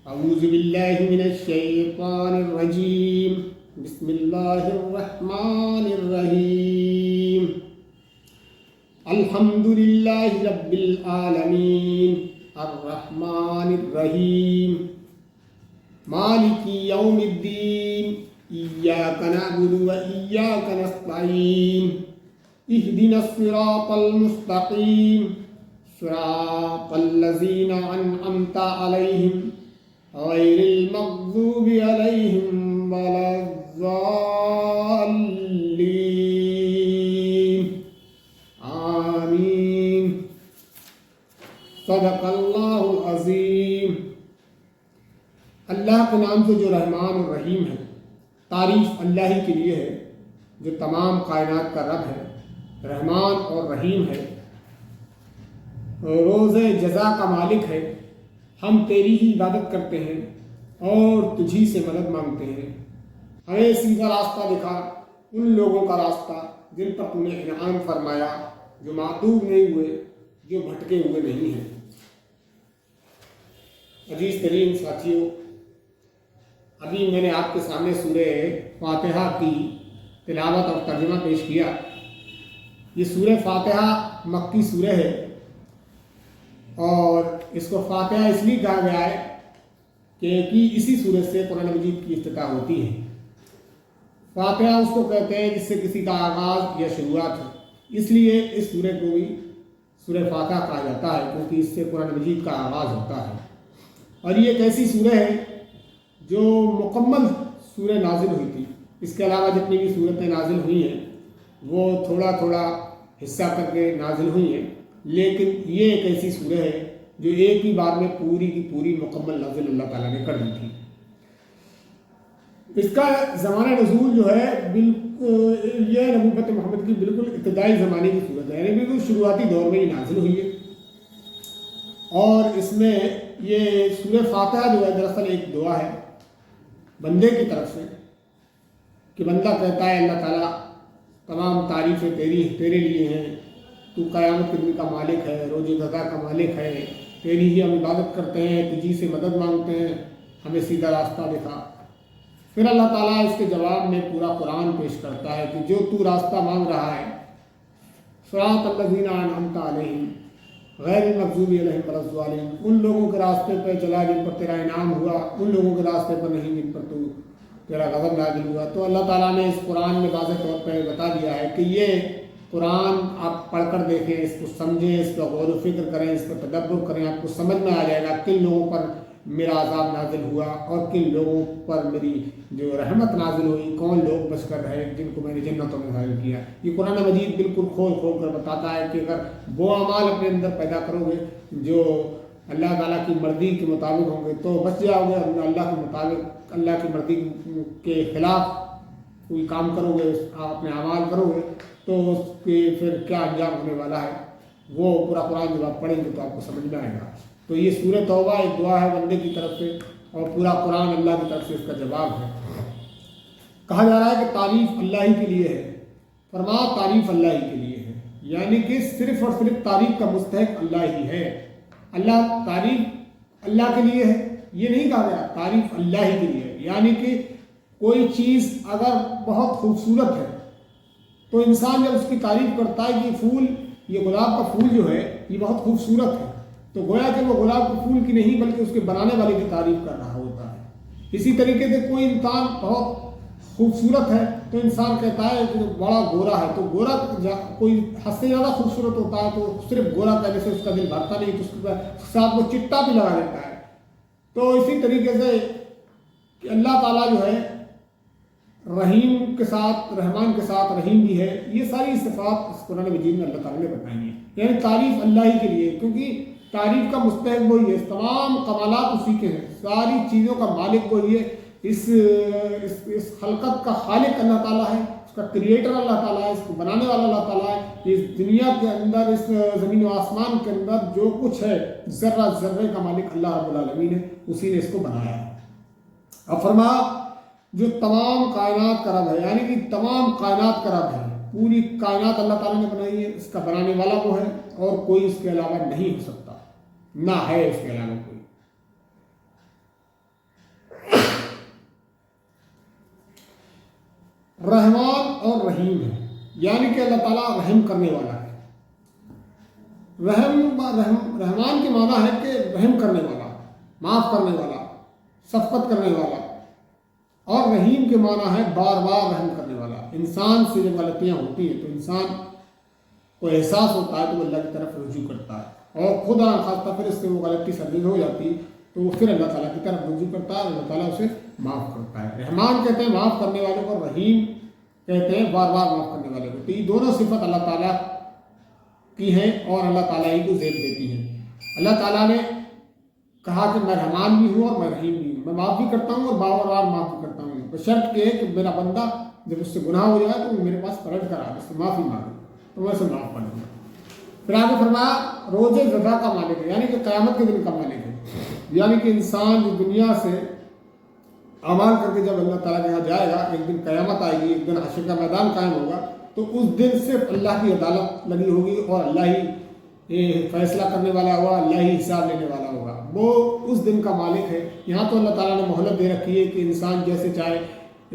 اعوذ باللہ من الشیطان الرجیم بسم اللہ الرحمن الرحیم الحمد للہ رب العالمین الرحمن الرحیم مالک یوم الدین ایاک نعبد و ایاک نستعین اہدنا الصراط المستقیم صراط الذین انعمت علیہم غیر المغضوب علیہم ولا الضالین آمین صدق اللہ العظیم۔ اللہ کے نام سے جو رحمان اور رحیم ہے، تعریف اللہ ہی کے لیے ہے جو تمام کائنات کا رب ہے، رحمان اور رحیم ہے، روز جزا کا مالک ہے۔ ہم تیری ہی عبادت کرتے ہیں اور تجھی سے مدد مانگتے ہیں۔ ہمیں سیدھا راستہ دکھا، ان لوگوں کا راستہ جن پر تم نے انعام فرمایا، جو معتوب نہیں ہوئے، جو بھٹکے ہوئے نہیں ہیں۔ عزیز ترین ساتھیوں، ابھی میں نے آپ کے سامنے سورہ فاتحہ کی تلاوت اور ترجمہ پیش کیا۔ یہ سورہ فاتحہ مکی سورہ ہے اور اس کو فاتحہ اس لیے کہا گیا ہے کہ اسی سورت سے قرآن مجید کی افتتاح ہوتی ہے۔ فاتحہ اس کو کہتے ہیں جس سے کسی کا آغاز یا شروعات ہے، اس لیے اس سورہ کو بھی سورہ فاتحہ کہا جاتا ہے کیونکہ اس سے قرآن مجید کا آغاز ہوتا ہے۔ اور یہ ایک ایسی سورہ ہے جو مکمل سورہ نازل ہوئی تھی۔ اس کے علاوہ جتنی بھی سورتیں نازل ہوئی ہیں وہ تھوڑا تھوڑا حصہ کر کے نازل ہوئی ہیں، لیکن یہ ایک ایسی سورہ ہے جو ایک ہی بار میں پوری کی پوری مکمل نازل اللہ تعالیٰ نے کر دی تھی۔ اس کا زمانہ نزول جو ہے یہ نبوت محمد کی بالکل ابتدائی زمانے کی صورت ہے، یعنی بالکل شروعاتی دور میں ہی نازل ہوئی ہے۔ اور اس میں یہ سورہ فاتحہ جو ہے دراصل ایک دعا ہے بندے کی طرف سے، کہ بندہ کہتا ہے اللہ تعالیٰ تمام تعریفیں تیرے لیے ہیں، تو قیامت کے دن کا مالک ہے، روز جزا کا مالک ہے، تیری ہی ہم عبادت کرتے ہیں، تجھی سے مدد مانگتے ہیں، ہمیں سیدھا راستہ دکھا۔ پھر اللہ تعالیٰ اس کے جواب میں پورا قرآن پیش کرتا ہے کہ جو تو راستہ مانگ رہا ہے، صراط الذین انعمت علیہم غیر المغضوب علیہم ولا الضالین، ان لوگوں کے راستے پہ چلا جن پر تیرا انعام ہوا، ان لوگوں کے راستے پر نہیں جن پر تیرا غضب نازل ہوا۔ تو اللہ تعالیٰ نے اس قرآن میں واضح طور پہ بتا دیا ہے کہ یہ قرآن آپ پڑھ کر دیکھیں، اس کو سمجھیں، اس پر غور و فکر کریں، اس پر تدبر کریں، آپ کو سمجھ میں آ جائے گا کن لوگوں پر میرا عذاب نازل ہوا اور کن لوگوں پر میری جو رحمت نازل ہوئی، کون لوگ بچ کر رہے جن کو میں نے جنتوں میں داخل کیا۔ یہ قرآن مجید بالکل کھول کھول کر بتاتا ہے کہ اگر وہ اعمال اپنے اندر پیدا کرو گے جو اللہ تعالیٰ کی مرضی کے مطابق ہوں گے تو بچ جاؤ گے، اور اللہ کے مطابق اللہ کی مرضی کے خلاف کوئی کام کرو گے، آپ اپنے اعمال کرو گے تو اس کے پھر کیا انجام ہونے والا ہے وہ پورا قرآن جب آپ پڑھیں گے تو آپ کو سمجھ میں آئے گا۔ تو یہ سورہ توبہ ایک دعا ہے بندے کی طرف سے اور پورا قرآن اللہ کی طرف سے اس کا جواب ہے۔ کہا جا رہا ہے کہ تعریف اللہ ہی کے لیے ہے، فرما تعریف اللہ ہی کے لیے ہے، یعنی کہ صرف اور صرف تعریف کا مستحق اللہ ہی ہے۔ اللہ تعریف اللہ کے لیے ہے یہ نہیں کہا گیا، تعریف اللہ ہی کے لیے ہے، یعنی کہ کوئی چیز اگر بہت خوبصورت ہے تو انسان جب اس کی تعریف کرتا ہے کہ پھول، یہ گلاب کا پھول جو ہے یہ بہت خوبصورت ہے، تو گویا کہ وہ گلاب کے پھول کی نہیں بلکہ اس کے بنانے والے کی تعریف کر رہا ہوتا ہے۔ اسی طریقے سے کوئی انسان بہت خوبصورت ہے تو انسان کہتا ہے کہ بڑا گورا ہے، تو گورا کوئی حد سے زیادہ خوبصورت ہوتا ہے تو صرف گورا کہنے سے اس کا دل بھرتا نہیں، تو اس کے ساتھ وہ چٹا بھی لگا دیتا ہے۔ تو اسی طریقے سے کہ اللہ تعالیٰ جو ہے رحیم کے ساتھ، رحمان کے ساتھ رحیم بھی ہے، یہ ساری صفات اس قرآن مجید میں اللہ تعالیٰ نے بتائی ہیں، یعنی تعریف اللہ ہی کے لیے، کیونکہ تعریف کا مستحق وہی ہے، تمام کمالات اسی کے ہیں، ساری چیزوں کا مالک وہی ہے، اس خلقت کا خالق اللہ تعالیٰ ہے، اس کا کریٹر اللہ تعالیٰ ہے، اس کو بنانے والا اللہ تعالیٰ ہے۔ اس دنیا کے اندر، اس زمین و آسمان کے اندر جو کچھ ہے ذرہ ذرے کا مالک اللہ رب العالمین ہے، اسی نے اس کو بنایا ہے۔ اب فرما جو تمام کائنات کا رب ہے، یعنی کہ تمام کائنات کا رب ہے، پوری کائنات اللہ تعالیٰ نے بنائی ہے، اس کا بنانے والا وہ ہے اور کوئی اس کے علاوہ نہیں ہو سکتا، نہ ہے اس کے علاوہ کوئی۔ رحمان اور رحیم ہے، یعنی کہ اللہ تعالیٰ رحم کرنے والا ہے۔ رحمان کے معنی ہے کہ رحم کرنے والا، معاف کرنے والا، شفقت کرنے والا، اور رحیم کے معنی ہے بار بار رحم کرنے والا۔ انسان سے جب غلطیاں ہوتی ہیں تو انسان کو احساس ہوتا ہے تو وہ اللہ کی طرف رجوع کرتا ہے، اور خدا نخواستہ پھر اس سے وہ غلطی سرزد ہو جاتی تو وہ پھر اللہ تعالیٰ کی طرف رجوع کرتا ہے، اللہ تعالیٰ اسے معاف کرتا ہے۔ رحمان کہتے ہیں معاف کرنے والے کو، رحیم کہتے ہیں بار بار معاف کرنے والے کو۔ تو یہ دونوں صفت اللہ تعالیٰ کی ہیں اور اللہ تعالیٰ ہی کو زیب دیتی ہیں۔ اللہ تعالیٰ نے کہا کہ میں رحمان بھی ہوں اور میں رحیم بھی ہوں، میں معاف بھی کرتا ہوں اور بار بار معاف بھی کرتا ہوں، بشرط یہ ہے کہ میرا بندہ جب اس سے گناہ ہو جائے تو وہ میرے پاس پلٹ کر آئے، اس سے معافی مانگے تو میں اسے معاف کر دوں گا۔ پھر آگے فرمایا روز جزا کا مالک ہے، یعنی کہ قیامت کے دن کا مالک ہے، یعنی کہ انسان جو دنیا سے اعمال کر کے جب اللہ تعالیٰ کے یہاں جائے گا، ایک دن قیامت آئے گی، ایک دن حشر کا میدان قائم ہوگا، تو اس دن صرف اللہ کی عدالت لگی ہوگی اور اللہ ہی فیصلہ کرنے والا ہوگا، اللہ ہی حساب لینے والا ہوگا، وہ اس دن کا مالک ہے۔ یہاں تو اللہ تعالیٰ نے مہلت دے رکھی ہے کہ انسان جیسے چاہے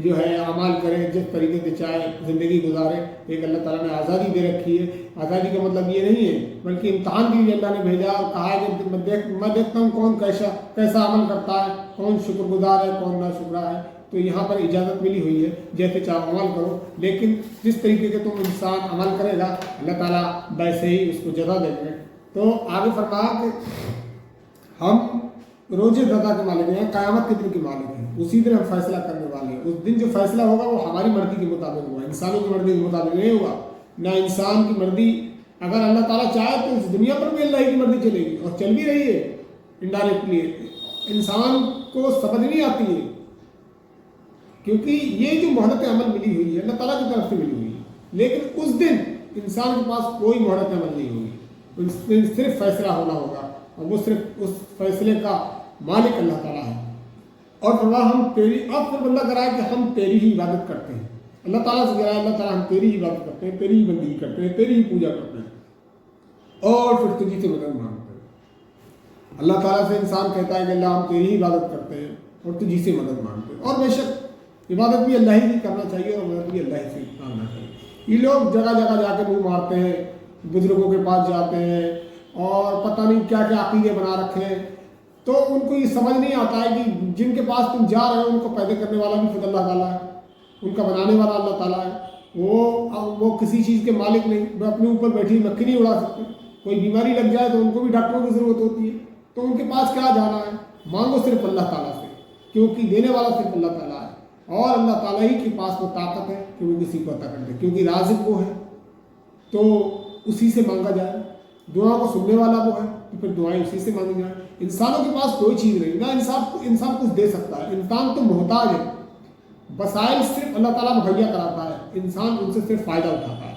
جو ہے اعمال کرے، جس طریقے سے چاہے زندگی گزارے، ایک اللہ تعالیٰ نے آزادی دے رکھی ہے۔ آزادی کا مطلب یہ نہیں ہے بلکہ امتحان کے لیے اللہ نے بھیجا اور کہا ہے کہ میں دیکھتا ہوں کون کیسا عمل کرتا ہے، کون شکر گزار ہے، کون ناشکرا ہے۔ تو یہاں پر اجازت ملی ہوئی ہے جیسے چاہے عمل کرو، لیکن جس طریقے کے تم انسان عمل کرے گا اللہ تعالیٰ ویسے ہی اس کو جزا دیں گے۔ تو آگے فرمایا کہ ہم روز جزا کے مالک ہیں، قیامت کے دن کے مالک ہیں، اسی دن ہم فیصلہ کرنے والے ہیں۔ اس دن جو فیصلہ ہوگا وہ ہماری مرضی کے مطابق ہوگا، انسانوں کی مرضی کے مطابق نہیں ہوگا۔ نہ انسان کی مرضی، اگر اللہ تعالیٰ چاہے تو اس دنیا پر بھی اللہ کی مرضی چلے گی اور چل بھی رہی ہے انڈائریکٹلی۔ انسان کو سمجھ نہیں آتی ہے کیونکہ یہ جو مہلت عمل ملی ہوئی ہے اللہ تعالیٰ کی طرف سے ملی ہوئی ہے، لیکن اس دن انسان کے پاس کوئی مہلت عمل نہیں ہوگی، اس دن صرف فیصلہ ہونا ہوگا اور وہ صرف اس فیصلے کا مالک اللہ تعالیٰ ہے۔ اور فرمایا ہم تیری، اب پھر بندہ کرائے کہ ہم تیری ہی عبادت کرتے ہیں، اللہ تعالیٰ سے کہا اللہ تعالیٰ ہم تیری ہی عبادت کرتے ہیں، تیری ہی بندگی کرتے ہیں، تیری ہی پوجا کرتے ہیں اور پھر تجھی سے مدد مانگتے ہیں۔ اللہ تعالیٰ سے انسان کہتا ہے کہ اللہ ہم تیری ہی عبادت کرتے ہیں اور تجھی سے مدد مانگتے ہیں، اور بے شک عبادت بھی اللہ ہی کی کرنا چاہیے اور مدد بھی اللہ ہی سے مانگنا چاہیے۔ یہ لوگ جگہ جگہ جا کے منہ مارتے ہیں، بزرگوں کے پاس جاتے ہیں اور پتہ نہیں کیا کیا عقیدے بنا رکھے ہیں، تو ان کو یہ سمجھ نہیں آتا ہے کہ جن کے پاس تم جا رہے ہو ان کو پیدا کرنے والا بھی خود اللہ تعالیٰ ہے، ان کا بنانے والا اللہ تعالیٰ ہے، وہ کسی چیز کے مالک نہیں، وہ اپنے اوپر بیٹھی مکھی نہیں اڑا سکتے، کوئی بیماری لگ جائے تو ان کو بھی ڈاکٹروں کی ضرورت ہوتی ہے، تو ان کے پاس کیا جانا ہے، مانگو صرف اللہ تعالیٰ سے، کیونکہ دینے والا صرف اللہ تعالیٰ ہے، اور اللہ تعالیٰ ہی کے پاس وہ طاقت ہے کہ وہ کسی کو عطا کر دے، کیونکہ رازق وہ ہے تو اسی سے مانگا جائے، دعا کو سننے والا وہ ہے تو پھر دعائیں اسی سے مانگی جائیں۔ انسانوں کے پاس کوئی چیز نہیں، نہ انسان کچھ دے سکتا ہے، انسان تو محتاج ہے، وسائل صرف اللہ تعالیٰ مہیا کراتا ہے، انسان ان سے صرف فائدہ اٹھاتا ہے،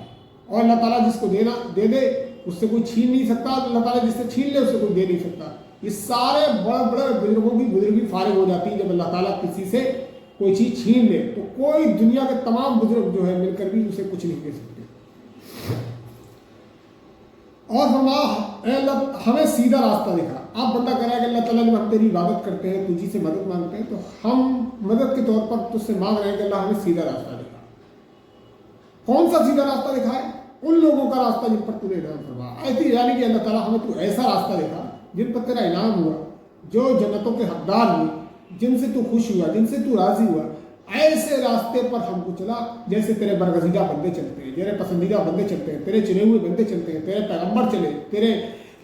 اور اللہ تعالیٰ جس کو دینا دے دے اس سے کوئی چھین نہیں سکتا، اللہ تعالیٰ جس سے چھین لے اس سے کوئی دے نہیں سکتا۔ یہ سارے بڑے بڑے بزرگوں کی بزرگی فارغ ہو جاتی ہے جب اللہ تعالیٰ کسی سے کوئی چیز چھین لے، تو کوئی دنیا کے تمام بزرگ جو ہے مل کر بھی اسے کچھ نہیں دے سکتے۔ اور اے اللہ ہمیں سیدھا راستہ دکھا۔ آپ بندہ کہہ رہا ہے کہ اللہ تعالیٰ جب ہم تیری عبادت کرتے ہیں، تجھی سے مدد مانگتے ہیں، تو ہم مدد کے طور پر تجھ سے مانگ رہے ہیں کہ اللہ ہمیں سیدھا راستہ دکھا۔ کون سا سیدھا راستہ دکھا ہے؟ ان لوگوں کا راستہ جن پر تو نے انعام فرمایا، ایسی یعنی کہ اللہ تعالیٰ ہمیں تو ایسا راستہ دکھا جن پر تیرا انعام ہوا، جو جنتوں کے حقدار ہوئے، جن سے تو خوش ہوا، جن سے تو راضی ہوا، ایسے راستے پر ہم کو چلا جیسے تیرے برگزیدہ بندے چلتے ہیں، تیرے پسندیدہ بندے چلتے ہیں، تیرے چنے ہوئے بندے چلتے ہیں، تیرے پیغمبر چلے، تیرے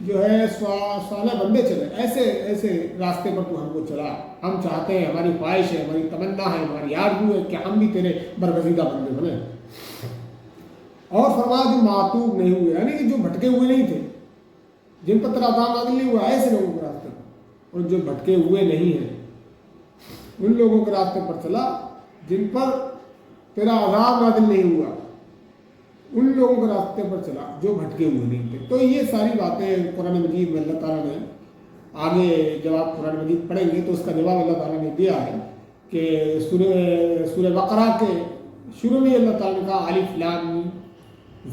جو ہے صالح بندے چلے، ایسے راستے پر تو ہم کو چلا۔ ہم چاہتے ہیں، ہماری خواہش ہے، ہماری تمنا ہے، ہماری آرزو ہے کہ ہم بھی تیرے برگزیدہ بندے بنے۔ اور فرمایا جو معتوب نہیں ہوئے، یعنی کہ جو بھٹکے ہوئے نہیں تھے، جن پر تیرا عذاب نازل نہیں ہوا، ایسے لوگوں کے راستے پر، اور جو بھٹکے ہوئے نہیں ہیں ان لوگوں کے راستے پر چلا جن پر تیرا عذاب نازل نہیں ہوا، ان لوگوں کے راستے پر چلا جو بھٹکے ہوئے نہیں تھے۔ تو یہ ساری باتیں قرآن مجید میں اللہ تعالیٰ نے آگے جب آپ قرآن مجید پڑھیں گے تو اس کا جواب اللہ تعالیٰ نے دیا ہے کہ سورہ بقرہ کے شروع میں اللہ تعالیٰ نے کہا الف لام میم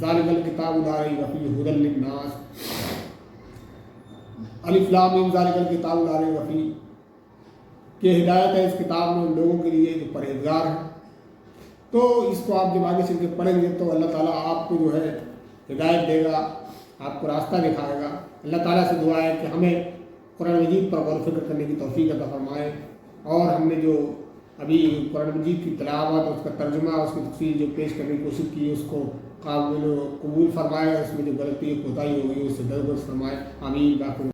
ذالک الکتاب لا ریب فیہ ھدی للناس، الف لام میم ذالک الکتاب لا ریب فیہ کہ ہدایت ہے اس کتاب میں ان لوگوں کے لیے جو پرہیزگار ہیں، تو اس کو آپ جب آگے چل کے پڑھیں گے تو اللہ تعالیٰ آپ کو جو ہے ہدایت دے گا، آپ کو راستہ دکھائے گا۔ اللہ تعالیٰ سے دعا ہے کہ ہمیں قرآن مجید پر غور و فکر کرنے کی توفیق عطا فرمائے، اور ہم نے جو ابھی قرآن مجید کی تلاوت، اس کا ترجمہ، اس کی تفسیر جو پیش کرنے کی کوشش کی، اس کو قابل قبول فرمائے، اس میں جو غلطی کوتاہی ہوگی اس سے درگزر فرمائے، آمین۔ باقی